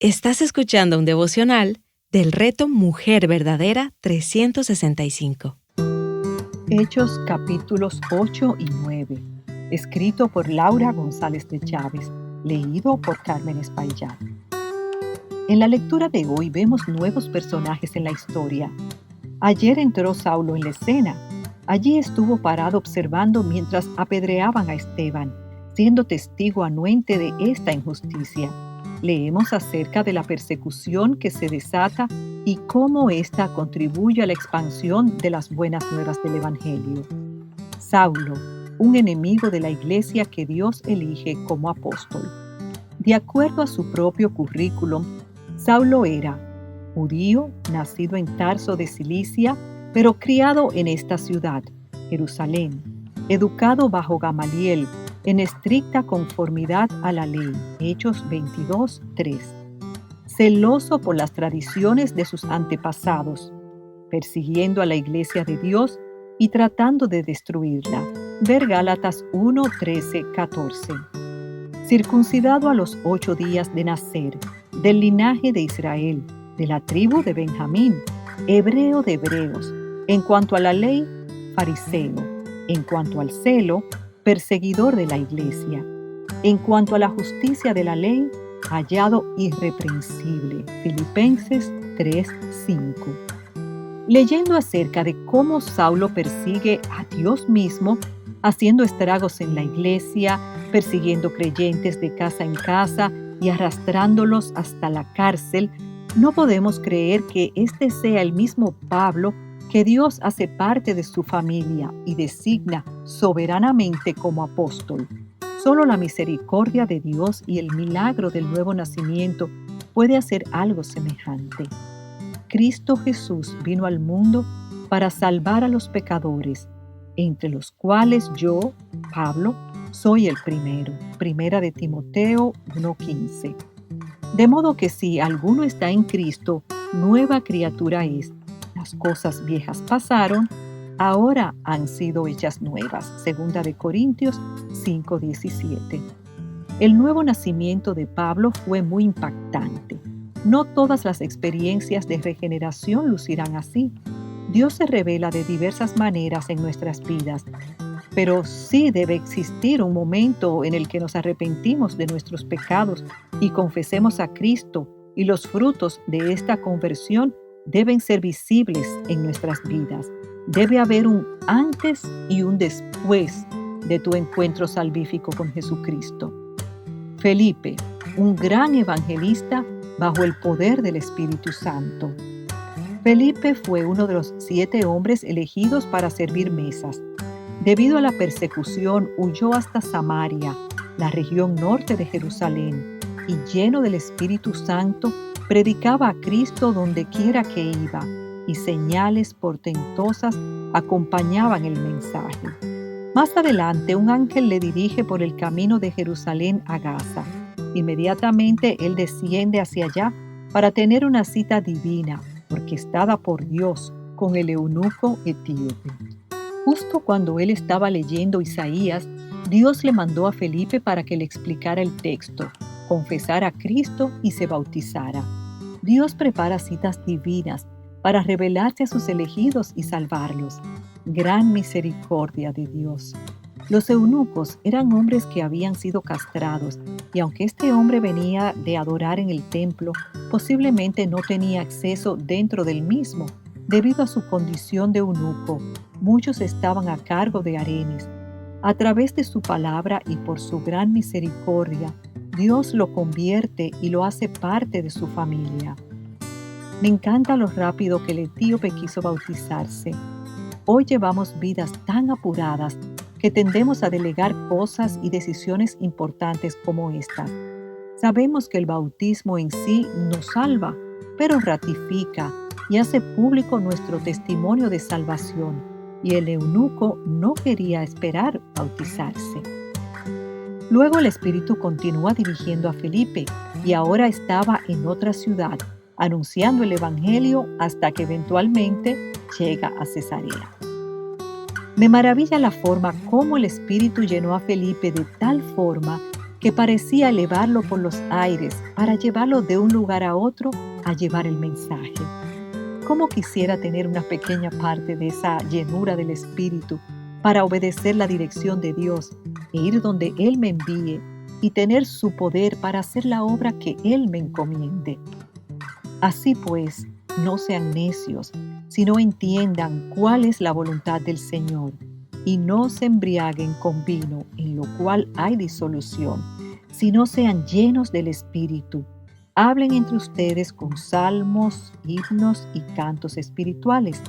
Estás escuchando un devocional del reto Mujer Verdadera 365. Hechos capítulos 8 y 9. Escrito por Laura González de Chávez. Leído por Carmen Espaillat. En la lectura de hoy vemos nuevos personajes en la historia. Ayer entró Saulo en la escena. Allí estuvo parado observando mientras apedreaban a Esteban, siendo testigo anuente de esta injusticia. Leemos acerca de la persecución que se desata y cómo ésta contribuye a la expansión de las buenas nuevas del Evangelio. Saulo, un enemigo de la iglesia que Dios elige como apóstol. De acuerdo a su propio currículum, Saulo era judío, nacido en Tarso de Cilicia, pero criado en esta ciudad, Jerusalén, educado bajo Gamaliel, en estricta conformidad a la ley, Hechos 22:3. Celoso por las tradiciones de sus antepasados, persiguiendo a la iglesia de Dios y tratando de destruirla, ver Gálatas 1:13-14. Circuncidado a los 8 días de nacer, del linaje de Israel, de la tribu de Benjamín, hebreo de hebreos, en cuanto a la ley, fariseo, en cuanto al celo, perseguidor de la iglesia, en cuanto a la justicia de la ley, hallado irreprensible. Filipenses 3:5. Leyendo acerca de cómo Saulo persigue a Dios mismo, haciendo estragos en la iglesia, persiguiendo creyentes de casa en casa y arrastrándolos hasta la cárcel, no podemos creer que este sea el mismo Pablo que Dios hace parte de su familia y designa soberanamente como apóstol. Solo la misericordia de Dios y el milagro del nuevo nacimiento puede hacer algo semejante. Cristo Jesús vino al mundo para salvar a los pecadores, entre los cuales yo, Pablo, soy el primero. Primera de Timoteo 1:15. De modo que si alguno está en Cristo, nueva criatura es. Las cosas viejas pasaron, ahora han sido hechas nuevas. Segunda de Corintios 5:17. El nuevo nacimiento de Pablo fue muy impactante. No todas las experiencias de regeneración lucirán así. Dios se revela de diversas maneras en nuestras vidas, pero sí debe existir un momento en el que nos arrepentimos de nuestros pecados y confesemos a Cristo, y los frutos de esta conversión deben ser visibles en nuestras vidas. Debe haber un antes y un después de tu encuentro salvífico con Jesucristo. Felipe, un gran evangelista bajo el poder del Espíritu Santo. Felipe fue uno de los 7 hombres elegidos para servir mesas. Debido a la persecución, huyó hasta Samaria, la región norte de Jerusalén, y lleno del Espíritu Santo, predicaba a Cristo donde quiera que iba, y señales portentosas acompañaban el mensaje. Más adelante, un ángel le dirige por el camino de Jerusalén a Gaza. Inmediatamente él desciende hacia allá para tener una cita divina, orquestada por Dios, con el eunuco etíope. Justo cuando él estaba leyendo Isaías, Dios le mandó a Felipe para que le explicara el texto, confesara a Cristo y se bautizara. Dios prepara citas divinas para revelarse a sus elegidos y salvarlos. Gran misericordia de Dios. Los eunucos eran hombres que habían sido castrados, y aunque este hombre venía de adorar en el templo, posiblemente no tenía acceso dentro del mismo. Debido a su condición de eunuco, muchos estaban a cargo de harenes. A través de su palabra y por su gran misericordia, Dios lo convierte y lo hace parte de su familia. Me encanta lo rápido que el etíope quiso bautizarse. Hoy llevamos vidas tan apuradas que tendemos a delegar cosas y decisiones importantes como estas. Sabemos que el bautismo en sí nos salva, pero ratifica y hace público nuestro testimonio de salvación, y el eunuco no quería esperar bautizarse. Luego el Espíritu continúa dirigiendo a Felipe, y ahora estaba en otra ciudad, anunciando el Evangelio hasta que eventualmente llega a Cesarea. Me maravilla la forma como el Espíritu llenó a Felipe de tal forma que parecía elevarlo por los aires para llevarlo de un lugar a otro a llevar el mensaje. ¿Cómo quisiera tener una pequeña parte de esa llenura del Espíritu para obedecer la dirección de Dios e ir donde Él me envíe y tener su poder para hacer la obra que Él me encomiende? Así pues, no sean necios, sino entiendan cuál es la voluntad del Señor, y no se embriaguen con vino, en lo cual hay disolución, sino sean llenos del Espíritu. Hablen entre ustedes con salmos, himnos y cantos espirituales,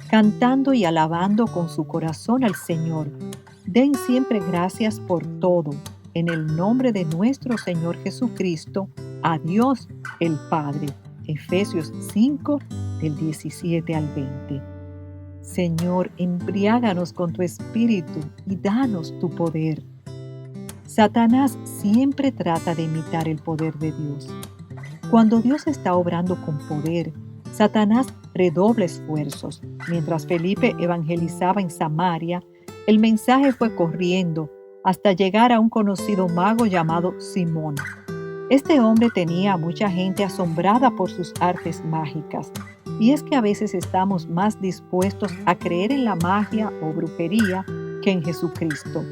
cantando y alabando con su corazón al Señor. Den siempre gracias por todo, en el nombre de nuestro Señor Jesucristo, a Dios el Padre. Efesios 5, del 17 al 20. Señor, embriáganos con tu Espíritu y danos tu poder. Satanás siempre trata de imitar el poder de Dios. Cuando Dios está obrando con poder, Satanás redobla esfuerzos. Mientras Felipe evangelizaba en Samaria, el mensaje fue corriendo hasta llegar a un conocido mago llamado Simón. Este hombre tenía a mucha gente asombrada por sus artes mágicas. Y es que a veces estamos más dispuestos a creer en la magia o brujería que en Jesucristo.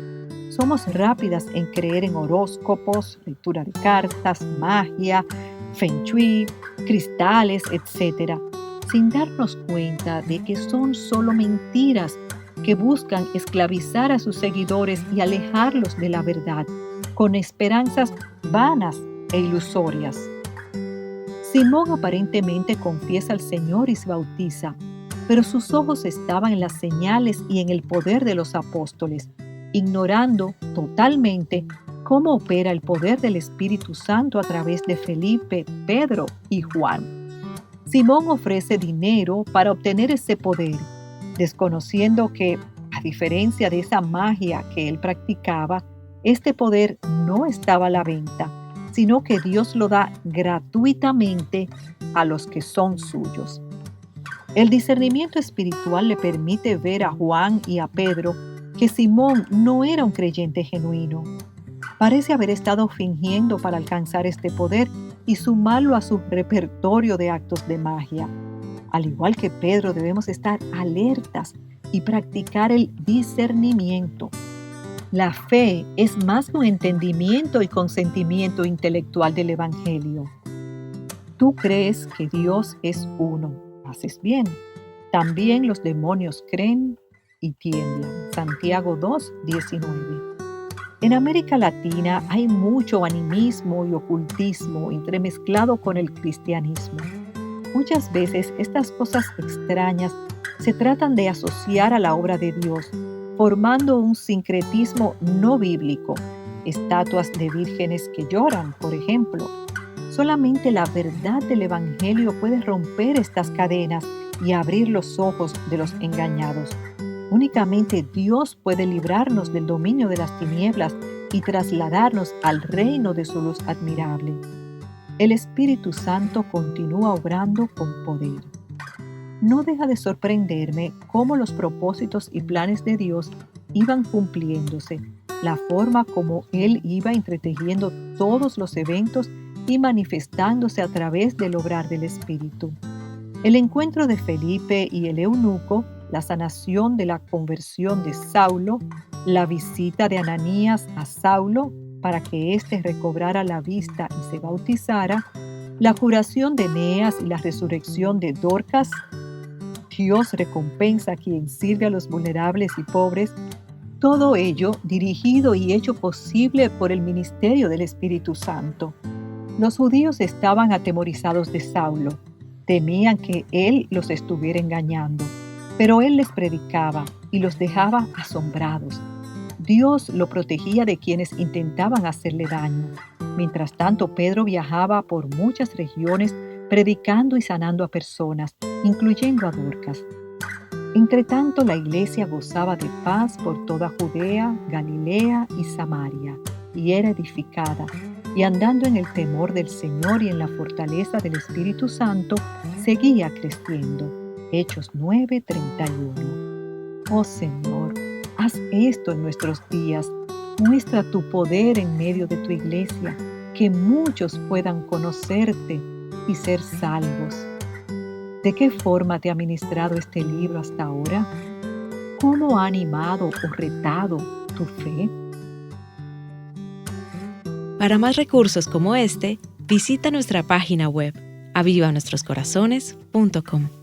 Somos rápidas en creer en horóscopos, lectura de cartas, magia, feng shui, cristales, etc., sin darnos cuenta de que son solo mentiras que buscan esclavizar a sus seguidores y alejarlos de la verdad, con esperanzas vanas e ilusorias. Simón aparentemente confiesa al Señor y se bautiza, pero sus ojos estaban en las señales y en el poder de los apóstoles, ignorando totalmente cómo opera el poder del Espíritu Santo a través de Felipe, Pedro y Juan. Simón ofrece dinero para obtener ese poder, desconociendo que, a diferencia de esa magia que él practicaba, este poder no estaba a la venta, sino que Dios lo da gratuitamente a los que son suyos. El discernimiento espiritual le permite ver a Juan y a Pedro que Simón no era un creyente genuino. Parece haber estado fingiendo para alcanzar este poder y sumarlo a su repertorio de actos de magia. Al igual que Pedro, debemos estar alertas y practicar el discernimiento. La fe es más que un entendimiento y consentimiento intelectual del Evangelio. Tú crees que Dios es uno. Haces bien. También los demonios creen y tiemblan. Santiago 2, 19. En América Latina hay mucho animismo y ocultismo entremezclado con el cristianismo. Muchas veces estas cosas extrañas se tratan de asociar a la obra de Dios, formando un sincretismo no bíblico, estatuas de vírgenes que lloran, por ejemplo. Solamente la verdad del Evangelio puede romper estas cadenas y abrir los ojos de los engañados. Únicamente Dios puede librarnos del dominio de las tinieblas y trasladarnos al reino de su luz admirable. El Espíritu Santo continúa obrando con poder. No deja de sorprenderme cómo los propósitos y planes de Dios iban cumpliéndose, la forma como Él iba entretejiendo todos los eventos y manifestándose a través del obrar del Espíritu. El encuentro de Felipe y el eunuco, la sanación de la conversión de Saulo, la visita de Ananías a Saulo para que éste recobrara la vista y se bautizara, la curación de Eneas y la resurrección de Dorcas. Dios recompensa a quien sirve a los vulnerables y pobres, todo ello dirigido y hecho posible por el ministerio del Espíritu Santo. Los judíos estaban atemorizados de Saulo, temían que él los estuviera engañando, pero él les predicaba y los dejaba asombrados. Dios lo protegía de quienes intentaban hacerle daño. Mientras tanto, Pedro viajaba por muchas regiones predicando y sanando a personas, incluyendo a Dorcas. Entretanto, la iglesia gozaba de paz por toda Judea, Galilea y Samaria, y era edificada, y andando en el temor del Señor y en la fortaleza del Espíritu Santo, seguía creciendo. Hechos 9:31. Oh Señor, haz esto en nuestros días. Muestra tu poder en medio de tu iglesia, que muchos puedan conocerte y ser salvos. ¿De qué forma te ha ministrado este libro hasta ahora? ¿Cómo ha animado o retado tu fe? Para más recursos como este, visita nuestra página web avivanuestroscorazones.com.